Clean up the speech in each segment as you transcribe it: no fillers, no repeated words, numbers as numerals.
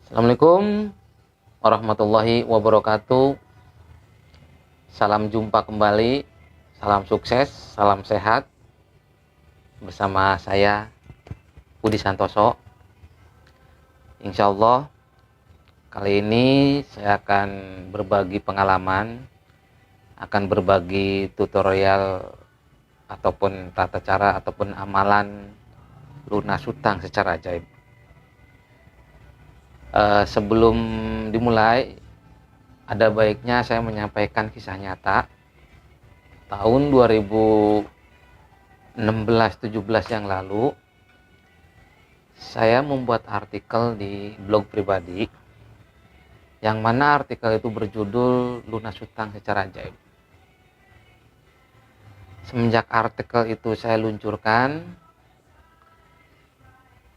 Assalamualaikum warahmatullahi wabarakatuh. Salam jumpa kembali, salam sukses, salam sehat bersama saya Budi Santoso. Insya Allah kali ini saya akan berbagi pengalaman, akan berbagi tutorial ataupun tata cara ataupun amalan lunas hutang secara ajaib. Sebelum dimulai, ada baiknya saya menyampaikan kisah nyata. Tahun 2016-17 yang lalu, saya membuat artikel di blog pribadi, yang mana artikel itu berjudul lunas hutang secara ajaib. Semenjak artikel itu saya luncurkan,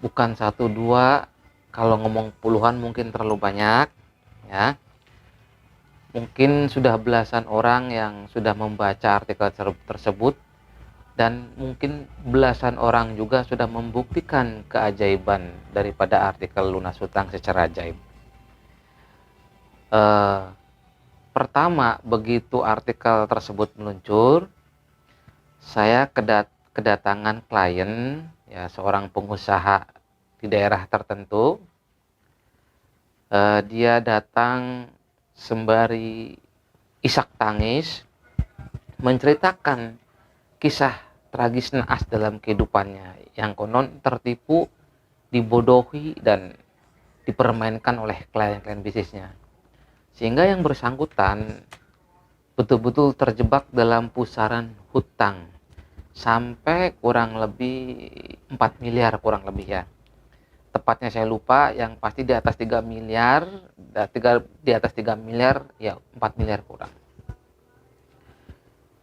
bukan satu dua, kalau ngomong puluhan mungkin terlalu banyak, ya. Mungkin sudah belasan orang yang sudah membaca artikel tersebut, dan mungkin belasan orang juga sudah membuktikan keajaiban daripada artikel lunas hutang secara ajaib. Pertama, begitu artikel tersebut meluncur, saya kedatangan klien, ya, seorang pengusaha di daerah tertentu. Dia datang sembari isak tangis menceritakan kisah tragis naas dalam kehidupannya, yang konon tertipu, dibodohi, dan dipermainkan oleh klien-klien bisnisnya, sehingga yang bersangkutan betul-betul terjebak dalam pusaran hutang sampai kurang lebih 4 miliar kurang lebih, ya. Tepatnya saya lupa, yang pasti di atas 3 miliar, di atas 3 miliar, ya 4 miliar kurang.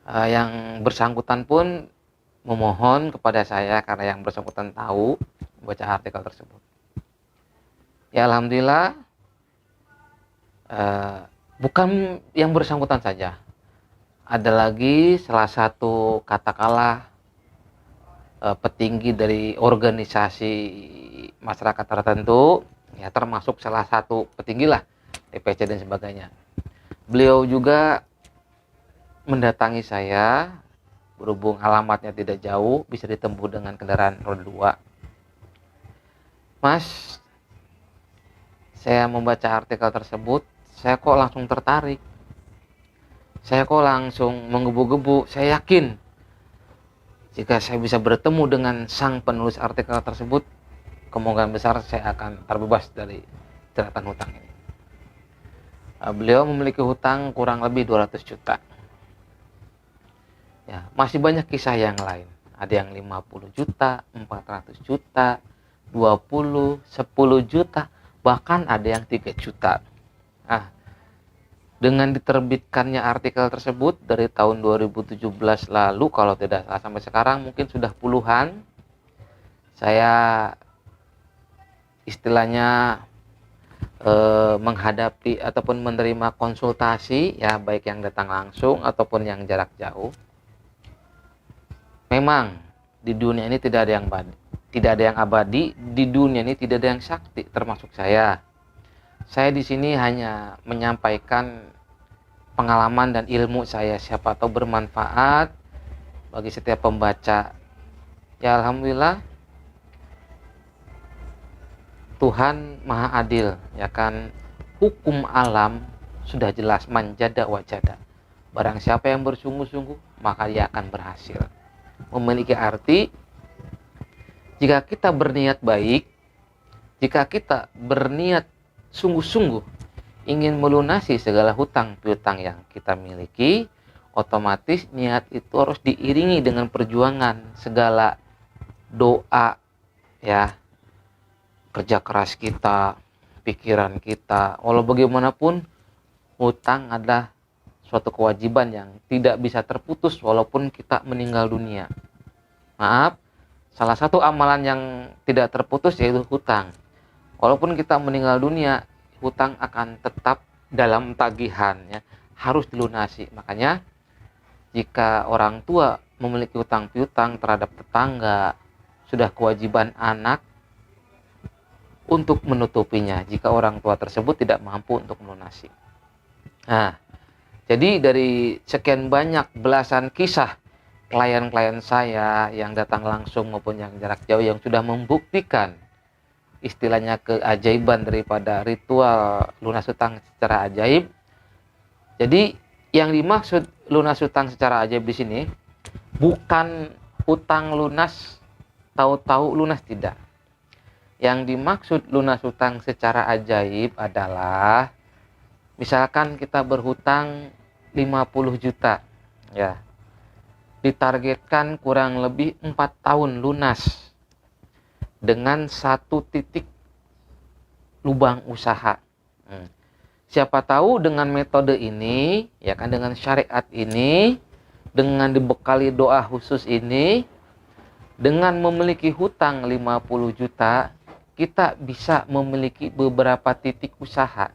Yang bersangkutan pun memohon kepada saya karena yang bersangkutan tahu baca artikel tersebut. Ya, alhamdulillah, bukan yang bersangkutan saja. Ada lagi salah satu katakanlah petinggi dari organisasi masyarakat tertentu, ya, termasuk salah satu petinggi lah DPC dan sebagainya. Beliau juga mendatangi saya, berhubung alamatnya tidak jauh, bisa ditempuh dengan kendaraan roda 2. Mas, saya membaca artikel tersebut, saya kok langsung tertarik, saya kok langsung menggebu-gebu. Saya yakin jika saya bisa bertemu dengan sang penulis artikel tersebut, kemungkinan besar saya akan terbebas dari jeratan hutang ini. Beliau memiliki hutang kurang lebih 200 juta. Ya, masih banyak kisah yang lain. Ada yang 50 juta, 400 juta, 20, 10 juta, bahkan ada yang 3 juta. Dengan diterbitkannya artikel tersebut dari tahun 2017 lalu, kalau tidak salah, sampai sekarang mungkin sudah puluhan, saya istilahnya menghadapi ataupun menerima konsultasi, ya, baik yang datang langsung ataupun yang jarak jauh. Memang di dunia ini tidak ada yang abadi, di dunia ini tidak ada yang sakti, termasuk saya. Saya di sini hanya menyampaikan pengalaman dan ilmu saya, siapa tahu bermanfaat bagi setiap pembaca. Ya, alhamdulillah, Tuhan Maha Adil, ya kan. Hukum alam sudah jelas, manjada wajada. Barang siapa yang bersungguh-sungguh, maka dia akan berhasil. Memiliki arti, jika kita berniat baik, jika kita berniat sungguh-sungguh ingin melunasi segala hutang piutang yang kita miliki, otomatis niat itu harus diiringi dengan perjuangan, segala doa, ya, kerja keras kita, pikiran kita. Walau bagaimanapun, hutang adalah suatu kewajiban yang tidak bisa terputus walaupun kita meninggal dunia. Maaf, salah satu amalan yang tidak terputus yaitu hutang. Walaupun kita meninggal dunia, hutang akan tetap dalam tagihan, ya, harus dilunasi. Makanya jika orang tua memiliki hutang piutang terhadap tetangga, sudah kewajiban anak untuk menutupinya jika orang tua tersebut tidak mampu untuk melunasi. Nah, jadi dari sekian banyak belasan kisah klien-klien saya yang datang langsung maupun yang jarak jauh yang sudah membuktikan istilahnya keajaiban daripada ritual lunas hutang secara ajaib. Jadi yang dimaksud lunas hutang secara ajaib di sini bukan hutang lunas tahu-tahu lunas, tidak. Yang dimaksud lunas hutang secara ajaib adalah misalkan kita berhutang 50 juta ya. Ditargetkan kurang lebih 4 tahun lunas dengan 1 titik lubang usaha. Siapa tahu dengan metode ini, ya kan, dengan syariat ini, dengan dibekali doa khusus ini, dengan memiliki hutang 50 juta, kita bisa memiliki beberapa titik usaha.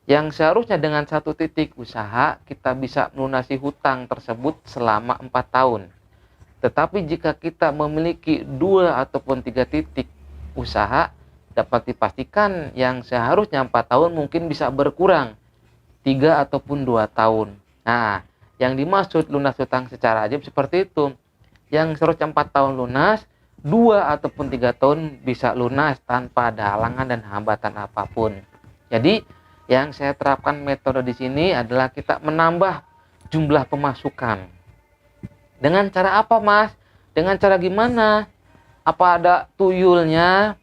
Yang seharusnya dengan 1 titik usaha, kita bisa melunasi hutang tersebut selama 4 tahun. Tetapi jika kita memiliki 2 ataupun 3 titik usaha, dapat dipastikan yang seharusnya 4 tahun mungkin bisa berkurang 3 ataupun 2 tahun. Nah, yang dimaksud lunas hutang secara ajaib seperti itu. Yang seharusnya 4 tahun lunas, 2 ataupun 3 tahun bisa lunas tanpa ada halangan dan hambatan apapun. Jadi, yang saya terapkan metode di sini adalah kita menambah jumlah pemasukan. Dengan cara apa, Mas? Dengan cara gimana? Apa ada tuyulnya?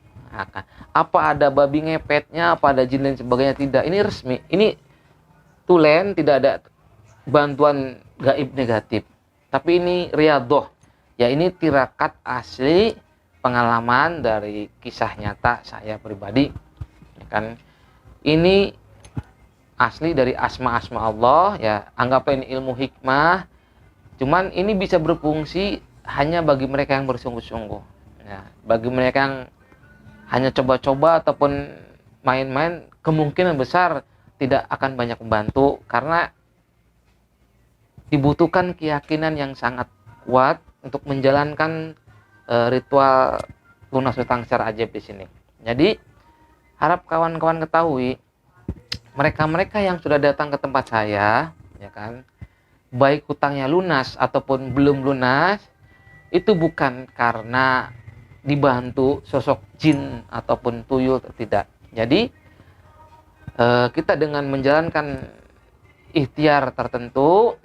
Apa ada babi ngepetnya? Apa ada jin dan sebagainya? Tidak. Ini resmi. Ini tulen, tidak ada bantuan gaib negatif. Tapi ini riyadhah. Ya, ini tirakat asli pengalaman dari kisah nyata saya pribadi. Ya kan? Ini asli dari asma-asma Allah, ya, anggap ini ilmu hikmah. Cuman ini bisa berfungsi hanya bagi mereka yang bersungguh-sungguh. Ya, bagi mereka yang hanya coba-coba ataupun main-main, kemungkinan besar tidak akan banyak membantu karena dibutuhkan keyakinan yang sangat kuat untuk menjalankan ritual lunas hutang secara ajaib di sini. Jadi, harap kawan-kawan ketahui, mereka-mereka yang sudah datang ke tempat saya, ya kan, baik hutangnya lunas ataupun belum lunas, itu bukan karena dibantu sosok jin ataupun tuyul, tidak. Jadi kita dengan menjalankan ikhtiar tertentu,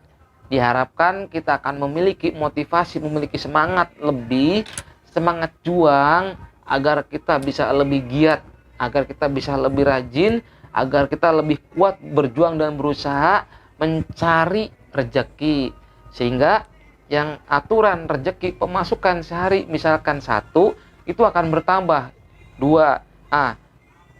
diharapkan kita akan memiliki motivasi, memiliki semangat lebih, semangat juang agar kita bisa lebih giat, agar kita bisa lebih rajin, agar kita lebih kuat berjuang dan berusaha mencari rezeki. Sehingga yang aturan rezeki pemasukan sehari misalkan 1, itu akan bertambah 2.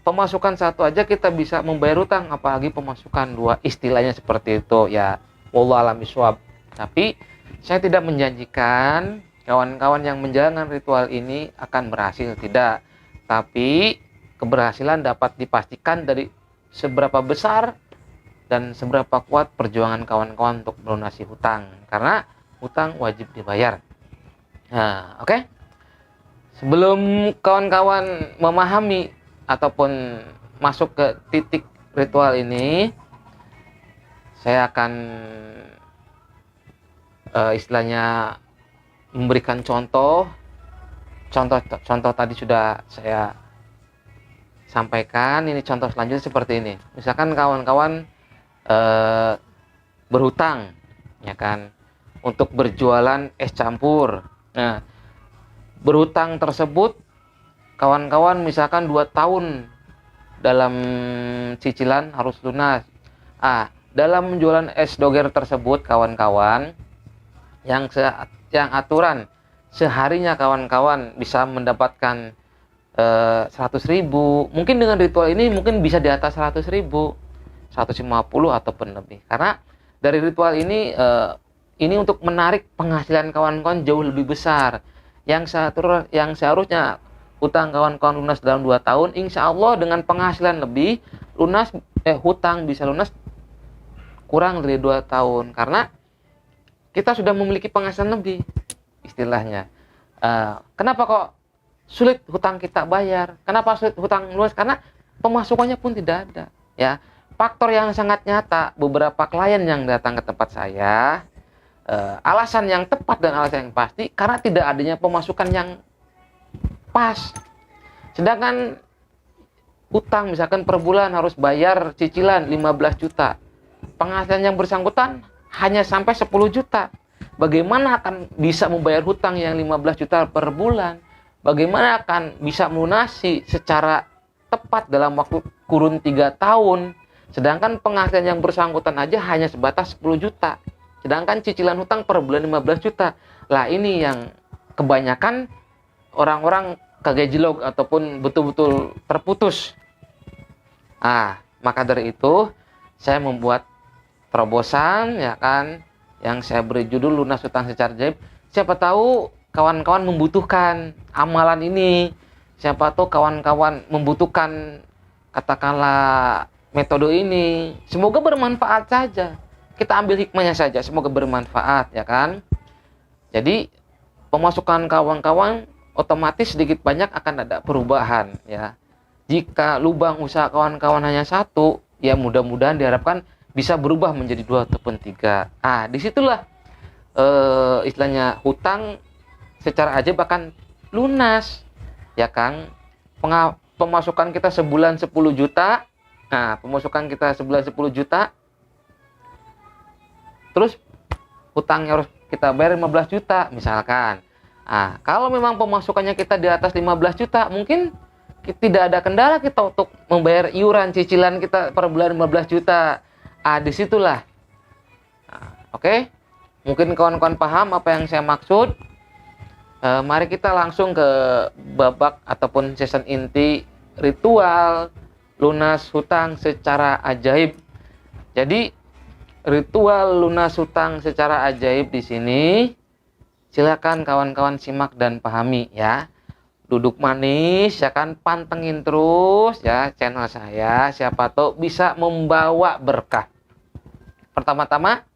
Pemasukan 1 aja kita bisa membayar utang, apalagi pemasukan 2. Istilahnya seperti itu ya. Wallahu a'lam bishawab. Tapi saya tidak menjanjikan kawan-kawan yang menjalankan ritual ini akan berhasil, tidak. Tapi keberhasilan dapat dipastikan dari seberapa besar dan seberapa kuat perjuangan kawan-kawan untuk melunasi hutang, karena hutang wajib dibayar. Nah, oke. Sebelum kawan-kawan memahami ataupun masuk ke titik ritual ini, saya akan istilahnya memberikan contoh tadi sudah saya sampaikan. Ini contoh selanjutnya seperti ini. Misalkan kawan-kawan berhutang, ya kan, untuk berjualan es campur. Nah, berhutang tersebut kawan-kawan misalkan 2 tahun dalam cicilan harus lunas. Dalam menjualan es doger tersebut kawan-kawan, yang aturan seharinya kawan-kawan bisa mendapatkan 100.000, mungkin dengan ritual ini mungkin bisa di atas 100.000, 150 ataupun lebih. Karena dari ritual ini untuk menarik penghasilan kawan-kawan jauh lebih besar. Yang seharusnya utang kawan-kawan lunas dalam 2 tahun, insya Allah dengan penghasilan lebih, hutang bisa lunas kurang dari 2 tahun. Karena kita sudah memiliki penghasilan lebih, istilahnya. Kenapa kok sulit hutang kita bayar. Kenapa sulit hutang lunas? Karena pemasukannya pun tidak ada. Ya, faktor yang sangat nyata, beberapa klien yang datang ke tempat saya, alasan yang tepat dan alasan yang pasti karena tidak adanya pemasukan yang pas. Sedangkan utang misalkan per bulan harus bayar cicilan 15 juta. Penghasilan yang bersangkutan hanya sampai 10 juta. Bagaimana akan bisa membayar hutang yang 15 juta per bulan? Bagaimana akan bisa melunasi secara tepat dalam waktu kurun 3 tahun? Sedangkan penghasilan yang bersangkutan aja hanya sebatas 10 juta. Sedangkan cicilan hutang per bulan 15 juta. Lah ini yang kebanyakan orang-orang kegejlok ataupun betul-betul terputus. Maka dari itu saya membuat terobosan, ya kan, yang saya beri judul lunas hutang secara ajaib. Siapa tahu kawan-kawan membutuhkan amalan ini. Siapa tahu kawan-kawan membutuhkan katakanlah metode ini. Semoga bermanfaat saja. Kita ambil hikmahnya saja, semoga bermanfaat, ya kan. Jadi pemasukan kawan-kawan otomatis sedikit banyak akan ada perubahan, ya. Jika lubang usaha kawan-kawan hanya satu, ya mudah-mudahan diharapkan bisa berubah menjadi 2 ataupun 3. Disitulah istilahnya hutang secara ajaib akan lunas, ya kan. Pemasukan kita sebulan 10 juta. Pemasukan kita sebulan 10 juta. Terus hutangnya harus kita bayar 15 juta misalkan. Kalau memang pemasukannya kita di atas 15 juta, mungkin tidak ada kendala kita untuk membayar iuran cicilan kita per bulan 15 juta. Disitulah. Oke. Mungkin kawan-kawan paham apa yang saya maksud. Mari kita langsung ke babak ataupun season inti ritual lunas hutang secara ajaib. Jadi ritual lunas hutang secara ajaib di sini silakan kawan-kawan simak dan pahami, ya. Duduk manis, ya kan, pantengin terus ya channel saya, siapa tahu bisa membawa berkah. Pertama-tama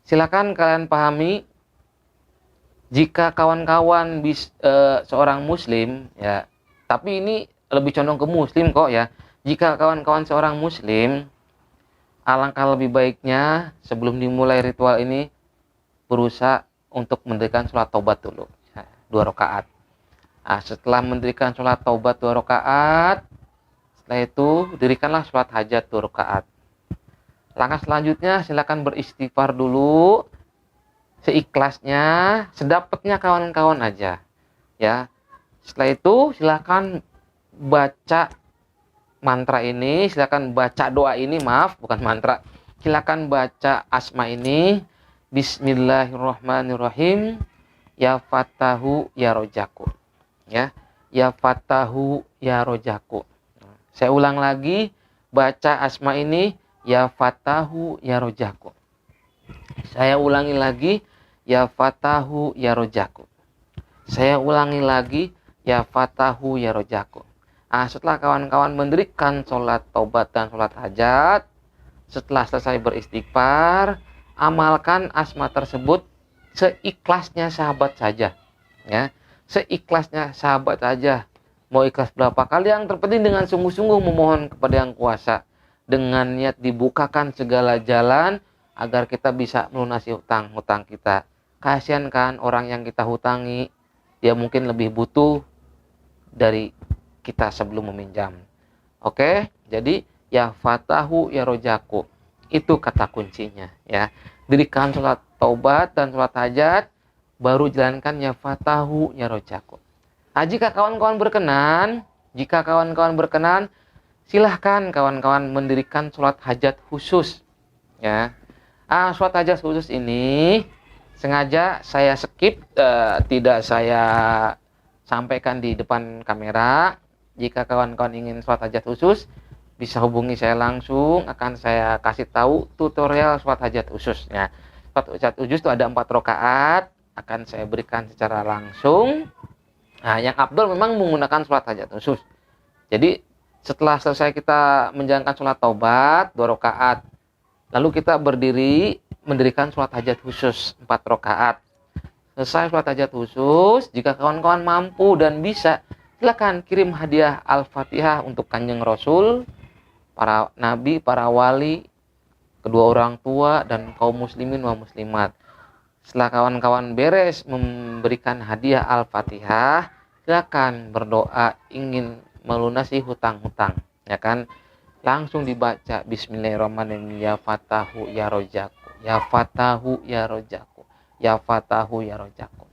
silakan kalian pahami, jika kawan-kawan seorang muslim, ya, tapi ini lebih condong ke muslim kok, ya. Jika kawan-kawan seorang muslim, alangkah lebih baiknya sebelum dimulai ritual ini berusaha untuk mendirikan sholat taubat dulu, 2 rakaat. Setelah mendirikan sholat taubat 2 rakaat, setelah itu dirikanlah sholat hajat 2 rakaat. Langkah selanjutnya silakan beristighfar dulu, seikhlasnya, sedapatnya kawan-kawan aja, ya. Setelah itu silakan baca mantra ini, silakan baca doa ini, bukan mantra. Silakan baca asma ini. Bismillahirrahmanirrahim. Ya Fatahu ya Rojaku. Ya Fatahu ya Rojaku. Saya ulang lagi, baca asma ini, Ya Fatahu ya Rojaku. Saya ulangi lagi, Ya Fatahu ya Rojaku. Saya ulangi lagi, Ya Fatahu ya Rojaku. Setelah kawan-kawan mendirikan sholat taubat dan sholat hajat, setelah selesai beristighfar, amalkan asma tersebut seikhlasnya sahabat saja, ya. Seikhlasnya sahabat saja. Mau ikhlas berapa kali, yang terpenting dengan sungguh-sungguh memohon kepada Yang Kuasa, dengan niat dibukakan segala jalan agar kita bisa melunasi hutang-hutang kita. Kasihan kan orang yang kita hutangi, dia mungkin lebih butuh dari kita sebelum meminjam. Oke, jadi Ya Fatahu ya Rojaku, itu kata kuncinya, ya. Dirikan sholat taubat dan sholat hajat, baru jalankan Ya Fatahu ya Rojaku. Jika kawan-kawan berkenan, silahkan kawan-kawan mendirikan sholat hajat khusus, ya. Sholat hajat khusus ini sengaja saya skip, tidak saya sampaikan di depan kamera. Jika kawan-kawan ingin sholat hajat khusus, bisa hubungi saya langsung, akan saya kasih tahu tutorial sholat hajat khusus, ya. Sholat hajat khusus itu ada 4 rakaat, akan saya berikan secara langsung. Yang afdal memang menggunakan sholat hajat khusus. Jadi setelah selesai kita menjalankan sholat taubat 2 rakaat, lalu kita berdiri mendirikan sholat hajat khusus 4 rakaat. Selesai sholat hajat khusus, jika kawan-kawan mampu dan bisa, silakan kirim hadiah Al-Fatihah untuk Kanjeng Rasul, para nabi, para wali, kedua orang tua, dan kaum muslimin wa muslimat. Setelah kawan-kawan beres memberikan hadiah Al-Fatihah, silakan berdoa ingin melunasi hutang-hutang, ya kan? Langsung dibaca Bismillahirrahmanirrahim, ya Fatahu ya Rojaku, ya Fatahu ya Rojaku, ya Fatahu ya Rojaku.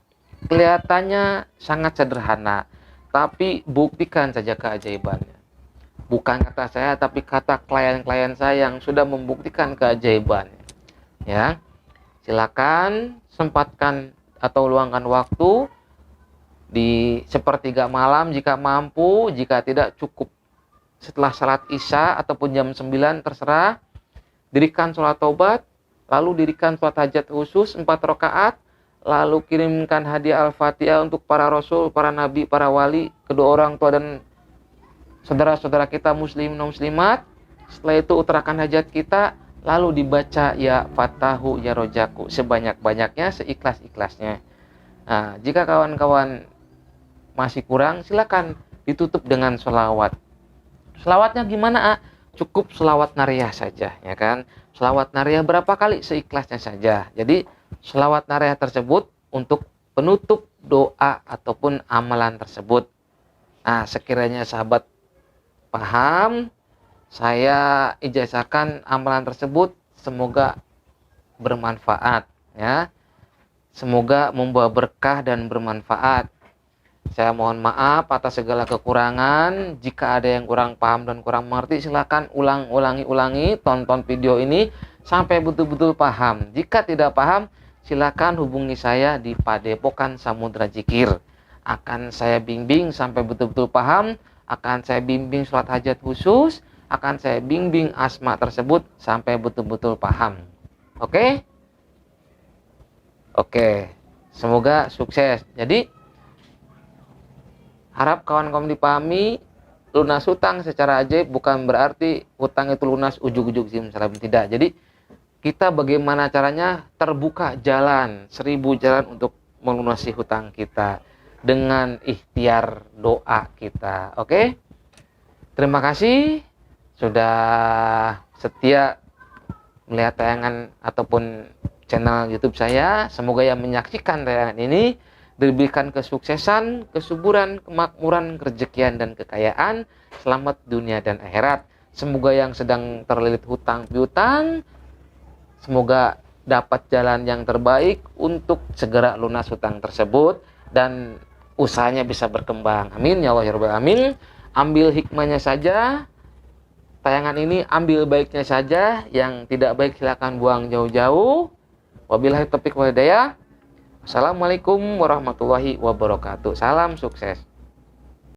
Kelihatannya sangat sederhana, tapi buktikan saja keajaibannya. Bukan kata saya, tapi kata klien-klien saya yang sudah membuktikan keajaibannya. Ya, silakan sempatkan atau luangkan waktu di sepertiga malam jika mampu, jika tidak cukup setelah salat isya ataupun jam 9 terserah. Dirikan sholat taubat, lalu dirikan sholat hajat khusus 4 rakaat, lalu kirimkan hadiah Al-Fatihah untuk para rasul, para nabi, para wali, kedua orang tua dan saudara-saudara kita muslim dan muslimat. Setelah itu utarakan hajat kita, lalu dibaca ya Fatahu ya Rojaku sebanyak-banyaknya, seikhlas-ikhlasnya. Nah, jika kawan-kawan masih kurang, silakan ditutup dengan sholawat. Selawatnya gimana? Cukup selawat nariyah saja, ya kan? Selawat nariyah berapa kali? Seikhlasnya saja. Jadi selawat nariyah tersebut untuk penutup doa ataupun amalan tersebut. Nah, sekiranya sahabat paham, saya ijazahkan amalan tersebut, semoga bermanfaat, ya. Semoga membawa berkah dan bermanfaat. Saya mohon maaf atas segala kekurangan. Jika ada yang kurang paham dan kurang mengerti, silakan ulangi, tonton video ini sampai betul-betul paham. Jika tidak paham, silakan hubungi saya di Padepokan Samudra Zikir. Akan saya bimbing sampai betul-betul paham, akan saya bimbing sholat hajat khusus, akan saya bimbing asma tersebut sampai betul-betul paham. Oke? Oke. Semoga sukses. Jadi harap kawan-kawan dipahami, lunas hutang secara ajaib bukan berarti hutang itu lunas ujug-ujug simsalam, tidak. Jadi kita bagaimana caranya, terbuka jalan, 1000 jalan untuk melunasi hutang kita dengan ikhtiar doa kita. Oke? Terima kasih sudah setia melihat tayangan ataupun channel YouTube saya. Semoga yang menyaksikan tayangan ini diberikan kesuksesan, kesuburan, kemakmuran, kerejekian, dan kekayaan. Selamat dunia dan akhirat. Semoga yang sedang terlilit hutang piutang, semoga dapat jalan yang terbaik untuk segera lunas hutang tersebut dan usahanya bisa berkembang. Amin ya Allah ya Rabbal Alamin. Ambil hikmahnya saja tayangan ini, ambil baiknya saja, yang tidak baik silakan buang jauh-jauh. Wabillahi taufiq wal hidayah. Assalamualaikum warahmatullahi wabarakatuh. Salam sukses.